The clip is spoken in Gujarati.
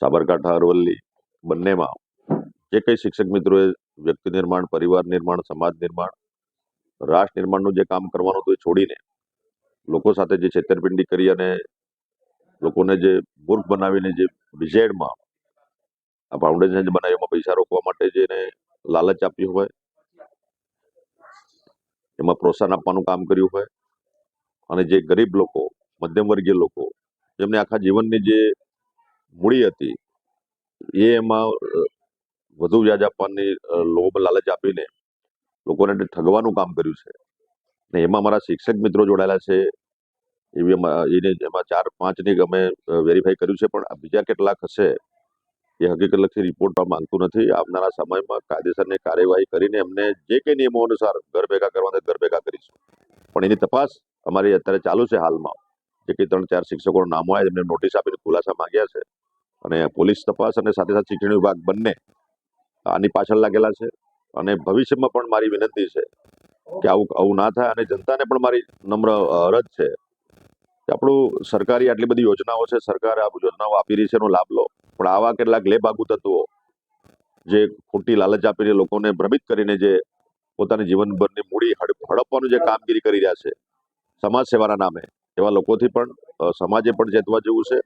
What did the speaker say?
સાબરકાંઠા અરવલ્લી બંનેમાં જે કંઈ શિક્ષક મિત્રોએ વ્યક્તિ નિર્માણ, પરિવાર નિર્માણ, સમાજ નિર્માણ, રાષ્ટ્ર નિર્માણનું જે કામ કરવાનું હતું એ છોડીને લોકો સાથે જે છેતરપિંડી કરી અને લોકોને જે મૂર્ખ બનાવીને જે વિજેડમાં આ ફાઉન્ડેશન જે બનાવ્યું એમાં પૈસા રોકવા માટે જેને લાલચ આપ્યું હોય, એમાં પ્રોત્સાહન આપવાનું કામ કર્યું હોય અને જે ગરીબ લોકો, મધ્યમ વર્ગીય લોકો જેમને આખા જીવનની જે મૂડી હતી એ એમાં વધુ વ્યાજ આપવાની લોભ લાલચ આપીને લોકોને ઠગવાનું કામ કર્યું છે. ને એમાં અમારા શિક્ષક મિત્રો જોડાયેલા છે. એમાં 4-5ની અમે વેરીફાઈ કર્યું છે, પણ બીજા કેટલાક હશે એ હકીકતલક્ષી રિપોર્ટ માંગતું નથી. આવનારા સમયમાં કાયદેસરની કાર્યવાહી કરીને એમને જે કંઈ નિયમો અનુસાર ઘર ભેગા કરવાના ઘર ભેગા કરીશું. પણ એની તપાસ અમારી અત્યારે ચાલુ છે. હાલમાં જે કંઈ 3-4 શિક્ષકોના નામો આવ્યા એમને નોટિસ આપીને ખુલાસા માંગ્યા છે અને પોલીસ તપાસ અને સાથે સાથે શિક્ષણ વિભાગ બંને આની પાછળ લાગેલા છે. અને ભવિષ્યમાં પણ મારી વિનંતી છે કે આવું ના થાય અને જનતાને પણ મારી નમ્ર અરજ છે કે આપણું સરકારી આટલી બધી યોજનાઓ છે, સરકાર આ યોજનાઓ આપી રહી છે, એનો લાભ લો. પણ આવા કેટલાક લેભાગુ તત્વો જે ખોટી લાલચ આપીને લોકોને ભ્રમિત કરીને જે પોતાની જીવનભરની મૂડી હડપવાનું જે કામગીરી કરી રહ્યા છે સમાજ સેવાના નામે, એવા લોકોથી પણ સમાજે પણ ચેતવા જેવું છે.